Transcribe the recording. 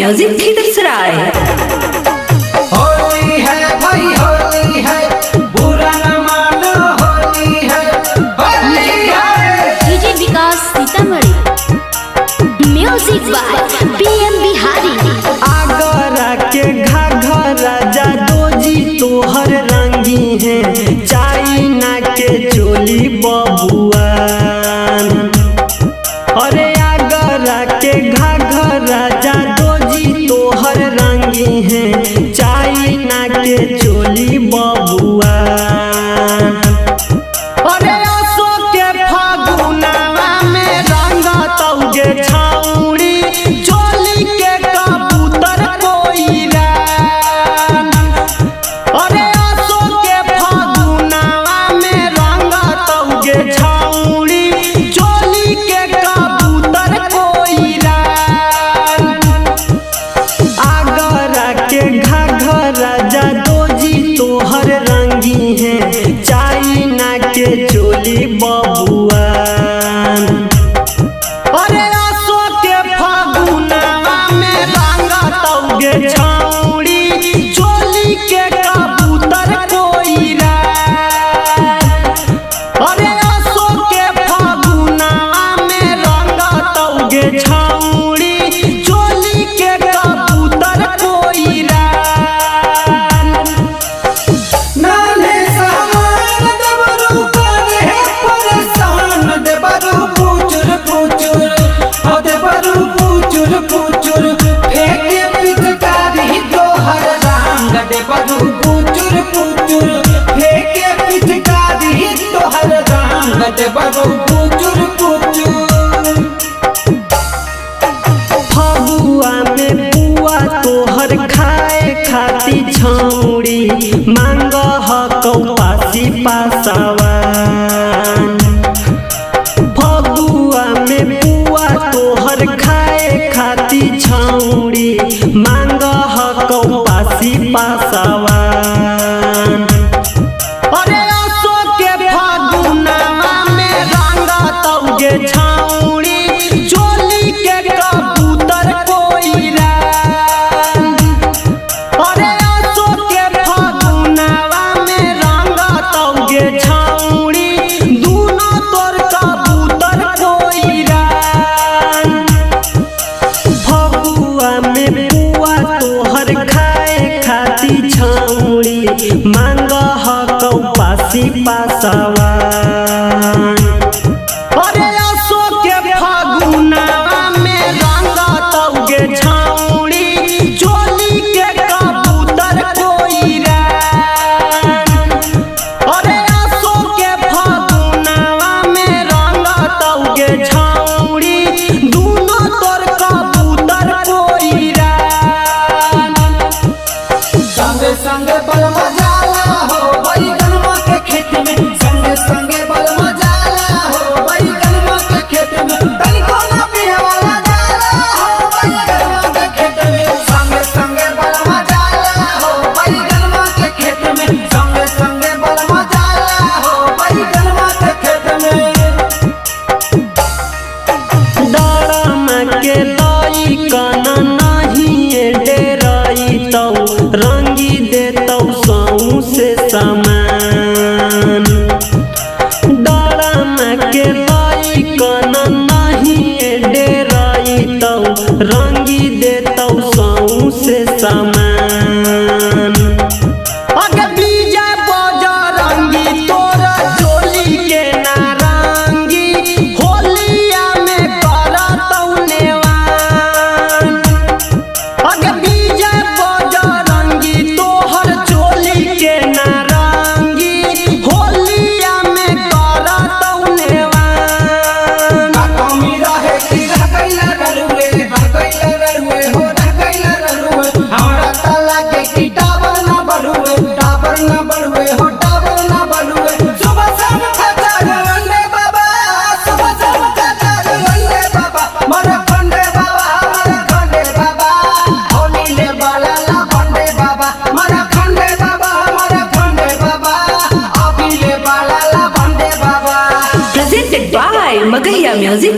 Music Khidirsarai. Holi है भाई होली है, बुरा न मानो होली है, होली है। DJ Vikas Sitamarhi, music by PM Bihari. Agra के घाघरा जादोजी तोहर रंगी है, चाइना के चोली बबुआन। अरे आगरा के घाघरा जादोजी तोहर रंगी है, चाइना के चोली बबुआन। अरे असो के फागुनवा में रंग तौगे छाउड़ी, चोली के कबूतर कोइरान। अरे असो के फागुनवा में रंग तौगे छाउड़ी, चोली के कबूतर कोइरान। आगरा के घाघरा जादोजी तोहर रंगी है, चाइना के चोली बबुआन। अरे असो के फागुनवा में रंग तौगे छाउड़ी, चोली के कबूतर कोइरान। अरे असो के फागुनवा में रंग तौगे छाउड़ी, चोली के कबूतर कोइरान। नाने सामान देवरू करे परेशान, देवरू पूचुर पूचुर, हो देवरू पूचुर पूचुर, फेंके पिचकारी तोहर रंग। देवरू पूचुर पूचुर, फेंके पिचकारी तोहर रंग। देवरू पूचुर पूचुर। फगुआ में पुआ तोहर खाए खाती छौड़ी, मांग हकौ पासी पासवान। फगुआ में पुआ तोहर खाए खाती छौड़ी, मांग हकौ पासी पासवान। अरे असो के फागुनवा में रंग तौगे छाउड़ी, चोली के कबूतर कोइरान। अरे असो के फागुनवा में रंग तौगे छाउड़ी, दूनो तोर कबूतर कोइरान। फगुआ में पुआ तोहर खाए खाती छौड़ी, मांग हकौ पासी पासवान। अरे असो के फागुनवा में रंग तौगे छाउड़ी, चोली के कबूतर कोइरान। अरे असो के फागुनवा में रंग तौगे छाउड़ी, दूनो तोर कबूतर कोइरान। संगे संगे बल मजाला हो बैगनमा के खेत में, संगे संगे बल मजाला हो बैगनमा के खेत में, तनिको ना पिए वाला जाला हो बैगनमा के खेत में। संगे संगे बल मजाला हो बैगनमा के खेत में, संगे संगे बल मजाला हो बैगनमा के खेत में। डरमा के लई कन नहीं डेरई तौ, रंगी देतौ सौं से समान। डरमा के लई कन नहीं डेरई तौ, रंगी देतौ सौं से समान। अगे बीजा बजरंगी तोरा चोली के नारंगी, होलिया में करतौ नेवान। अगे बीजा बजरंगी तोहर चोली के नारंगी, होलिया में करतौ नेवान। कमी रहे कि रह गइला ररुए, रह गइला ररुए हो, रह गइला ररुए। हमरा ताला के की टावर ना बढ़ुए, टावर ना बढ़ुए हो, टावर ना बढ़ुए। सुबह शाम खाता वंदे बाबा, सुबह शाम खाता वंदे बाबा, मरे खंडे बाबा, मरे खंडे बाबा। होली ले बाला ला खंडे बाबा, मरे खंडे बाबा, मरे खंडे बाबा। अभी ले बाला ला खंडे बाबा। Presented by Magahiya music